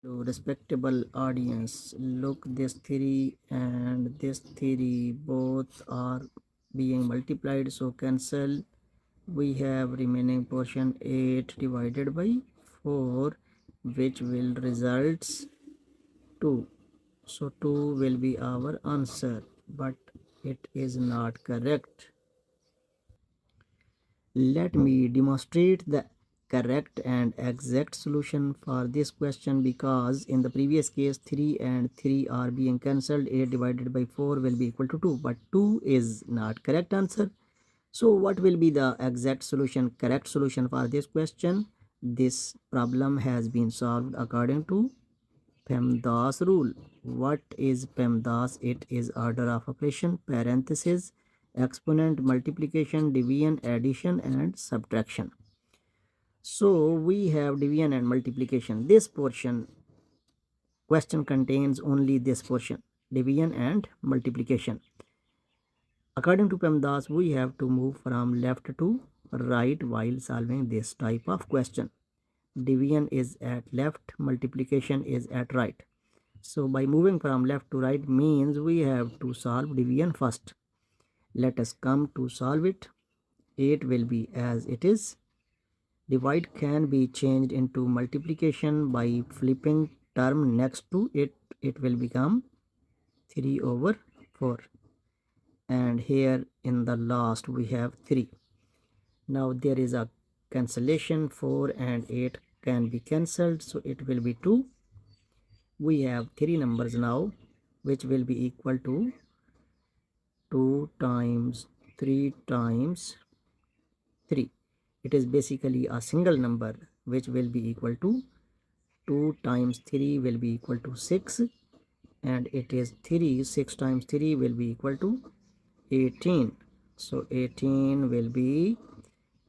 To respectable audience, look, this theory and this theory both are being multiplied, so cancel. We have remaining portion 8 divided by 4, which will results 2. So 2 will be our answer, but it is not correct. Let me demonstrate the correct and exact solution for this question, because in the previous case 3 and 3 are being cancelled. 8 divided by 4 will be equal to 2, but 2 is not correct answer. So what will be the exact solution, correct solution for this question? This problem has been solved according to PEMDAS rule. What is PEMDAS? It is order of operation, parenthesis, exponent, multiplication, division, addition and subtraction. So we have division and multiplication. This portion question contains only this portion, division and multiplication. According to PEMDAS, we have to move from left to right while solving this type of question. Division is at left, multiplication is at right. So by moving from left to right means we have to solve division first. Let us come to solve it. 8 will be as it is. Divide can be changed into multiplication by flipping term next to it. It will become 3 over 4. And here in the last we have 3. Now there is a cancellation. 4 and 8 can be cancelled, so it will be 2. We have 3 numbers now, which will be equal to 2 times 3 times 3. It is basically a single number, which will be equal to 2 times 3 will be equal to 6, and it is 3. 6 times 3 will be equal to 18. So 18 will be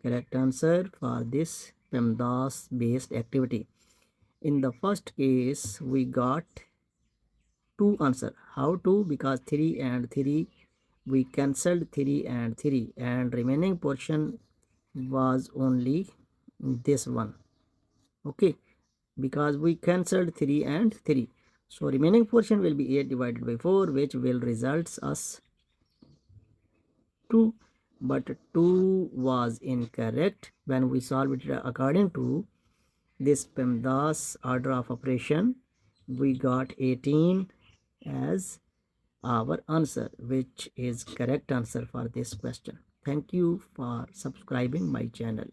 correct answer for this PEMDAS based activity. In the first case we got 2 answer. How to? Because 3 and 3 we cancelled 3 and 3, and remaining portion was only this one. Okay, because we cancelled 3 and 3, so remaining portion will be 8 divided by 4, which will results us 2. But 2 was incorrect when we solve it according to this PEMDAS order of operation. We got 18 as our answer, which is correct answer for this question. Thank you for subscribing my channel.